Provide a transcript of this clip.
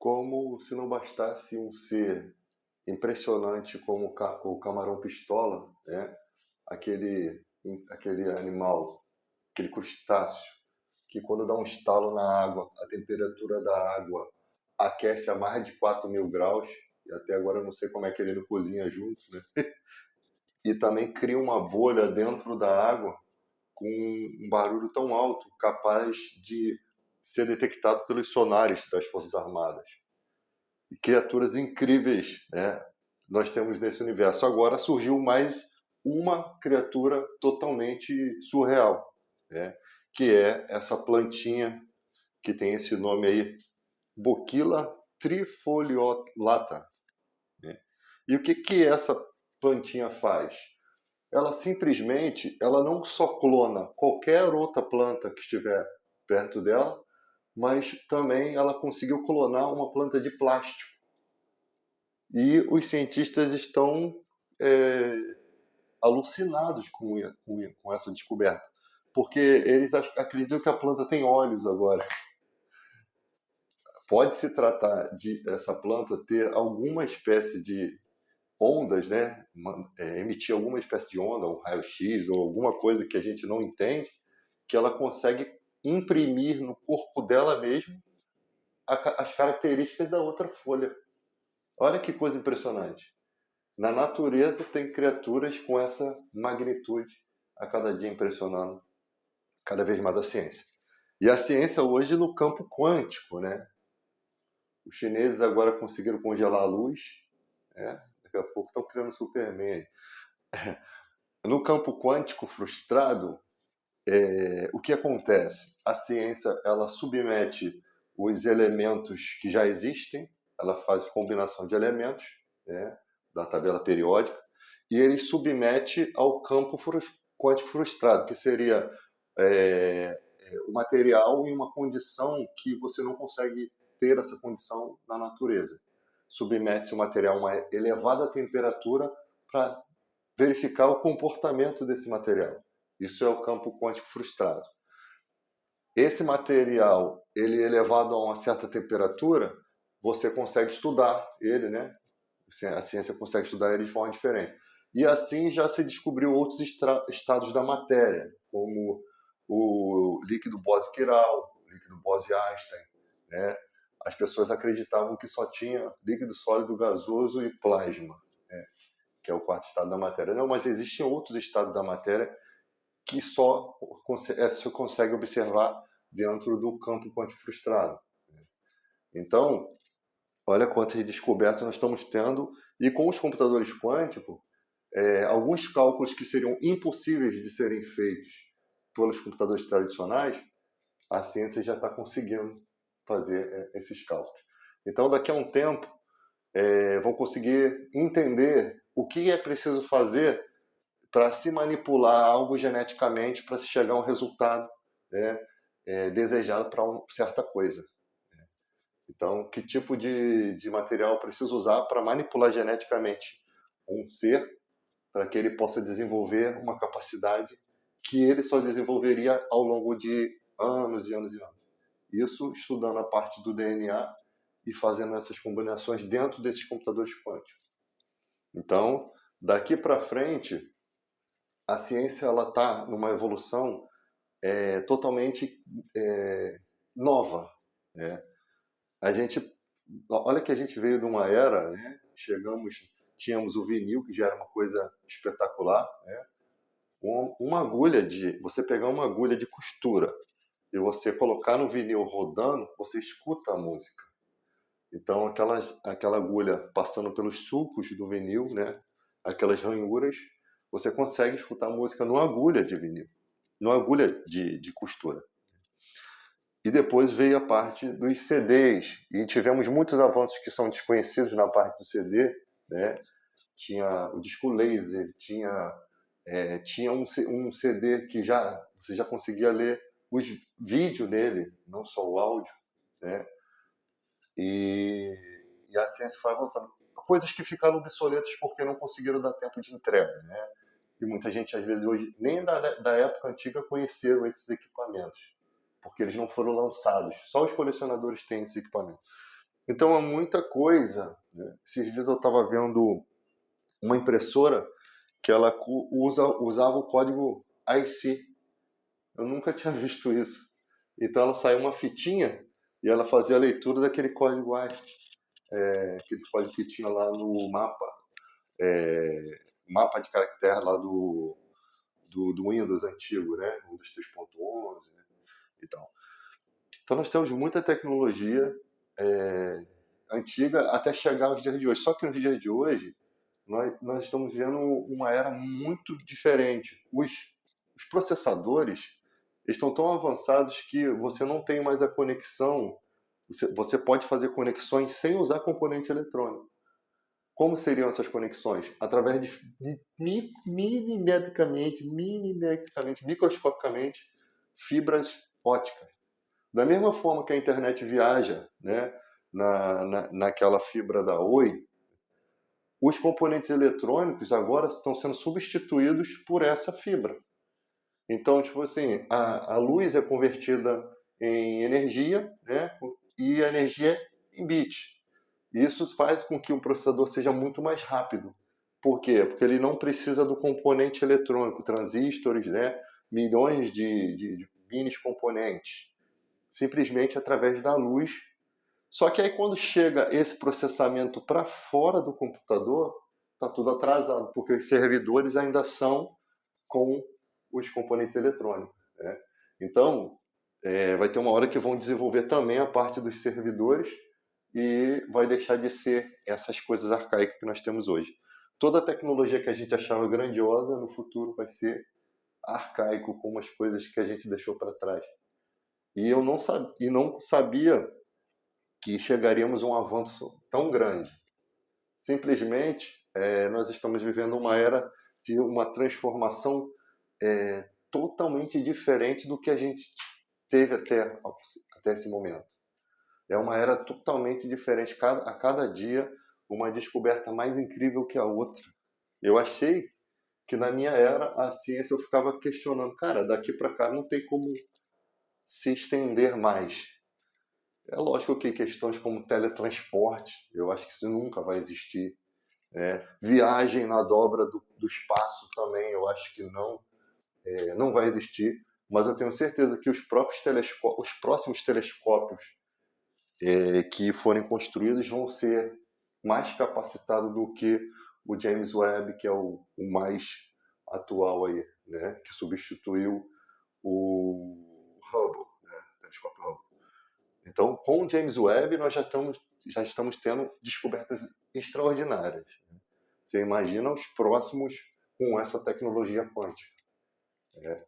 Como se não bastasse um ser impressionante como o camarão pistola, né? Aquele animal, aquele crustáceo, que quando dá um estalo na água, a temperatura da água aquece a mais de 4.000 graus, e até agora eu não sei como é que ele não cozinha junto, né? E também cria uma bolha dentro da água com um barulho tão alto, capaz de ser detectado pelos sonares das Forças Armadas. E criaturas incríveis, né, nós temos nesse universo. Agora surgiu mais uma criatura totalmente surreal, né, que é essa plantinha que tem esse nome aí, Bocchilla trifoliolata, né? E o que essa plantinha faz? Ela simplesmente, ela não só clona qualquer outra planta que estiver perto dela, mas também ela conseguiu clonar uma planta de plástico. E os cientistas estão é, alucinados com essa descoberta, porque eles acreditam que a planta tem olhos agora. Pode se tratar de essa planta ter alguma espécie de ondas, né? Emitir alguma espécie de onda, um raio-x ou alguma coisa que a gente não entende, que ela consegue imprimir no corpo dela mesmo as características da outra folha. Olha que coisa impressionante. Na natureza tem criaturas com essa magnitude a cada dia impressionando cada vez mais a ciência. E a ciência hoje no campo quântico, né? Os chineses agora conseguiram congelar a luz, né? Daqui a pouco estão criando Superman. No campo quântico frustrado, o que acontece? A ciência ela submete os elementos que já existem, ela faz combinação de elementos, né, da tabela periódica, e ele submete ao campo quântico frustrado, que seria o material em uma condição que você não consegue ter essa condição na natureza. Submete-se o material a uma elevada temperatura para verificar o comportamento desse material. Isso é o campo quântico frustrado. Esse material, ele elevado a uma certa temperatura, você consegue estudar ele, né? A ciência consegue estudar ele de forma diferente. E assim já se descobriu outros estados da matéria, como o líquido Bose-Quirál, o líquido Bose-Einstein, né? As pessoas acreditavam que só tinha líquido sólido, gasoso e plasma, né? Que é o quarto estado da matéria. Não, mas existem outros estados da matéria que só se consegue observar dentro do campo quântico frustrado. Então, olha quantas descobertas nós estamos tendo, e com os computadores quânticos, alguns cálculos que seriam impossíveis de serem feitos pelos computadores tradicionais, a ciência já está conseguindo fazer esses cálculos. Então, daqui a um tempo, vão conseguir entender o que é preciso fazer para se manipular algo geneticamente para se chegar a um resultado, né, desejado para uma certa coisa. Então, que tipo de material preciso usar para manipular geneticamente um ser para que ele possa desenvolver uma capacidade que ele só desenvolveria ao longo de anos e anos e anos. Isso estudando a parte do DNA e fazendo essas combinações dentro desses computadores quânticos. Então, daqui para frente, a ciência ela está numa evolução totalmente nova, né? A gente, olha que a gente veio de uma era, né? Tínhamos o vinil que já era uma coisa espetacular, né? Uma agulha você pegar uma agulha de costura e você colocar no vinil rodando, você escuta a música. Então aquela agulha passando pelos sulcos do vinil, né? Aquelas ranhuras, você consegue escutar a música numa agulha de vinil, numa agulha de costura. E depois veio a parte dos CDs, e tivemos muitos avanços que são desconhecidos na parte do CD, né? Tinha o disco laser, tinha um CD que você já conseguia ler os vídeos nele, não só o áudio, né? E, e a ciência foi avançando. Coisas que ficaram obsoletas porque não conseguiram dar tempo de entrega, né? E muita gente, às vezes, hoje, nem da época antiga, conheceram esses equipamentos, porque eles não foram lançados. Só os colecionadores têm esse equipamento. Então é muita coisa, né? Esses dias eu estava vendo uma impressora que ela usava o código IC. Eu nunca tinha visto isso. Então ela saiu uma fitinha e ela fazia a leitura daquele código IC, aquele código que tinha lá no mapa de caractere lá do Windows antigo, né? Windows 3.11, né? E tal. Então nós temos muita tecnologia é, antiga até chegar aos dias de hoje. Só que nos dias de hoje nós estamos vendo uma era muito diferente. Os processadores estão tão avançados que você não tem mais a conexão. Você pode fazer conexões sem usar componente eletrônico. Como seriam essas conexões? Através de milimetricamente, microscopicamente, fibras óticas. Da mesma forma que a internet viaja, né, naquela fibra da Oi, os componentes eletrônicos agora estão sendo substituídos por essa fibra. Então, tipo assim, a luz é convertida em energia, né, e a energia em bits. Isso faz com que o processador seja muito mais rápido. Por quê? Porque ele não precisa do componente eletrônico, transistores, né, milhões de mini componentes. Simplesmente através da luz. Só que aí quando chega esse processamento para fora do computador, está tudo atrasado, porque os servidores ainda são com os componentes eletrônicos, né? Então, vai ter uma hora que vão desenvolver também a parte dos servidores e vai deixar de ser essas coisas arcaicas que nós temos hoje. Toda a tecnologia que a gente achava grandiosa, no futuro vai ser arcaico, como as coisas que a gente deixou para trás. Eu não sabia que chegaríamos a um avanço tão grande. Simplesmente, nós estamos vivendo uma era de uma transformação totalmente diferente do que a gente teve até esse momento. É uma era totalmente diferente. A cada dia, uma descoberta mais incrível que a outra. Eu achei que na minha era, a ciência eu ficava questionando, cara, daqui para cá não tem como se estender mais. É lógico que questões como teletransporte, eu acho que isso nunca vai existir. Né? Viagem na dobra do espaço também, eu acho que não vai existir. Mas eu tenho certeza que os próximos telescópios que forem construídos vão ser mais capacitados do que o James Webb, que é o mais atual aí, né? Que substituiu o Hubble, né? O telescópio Hubble. Então, com o James Webb, nós já estamos tendo descobertas extraordinárias. Você imagina os próximos com essa tecnologia quântica. Né?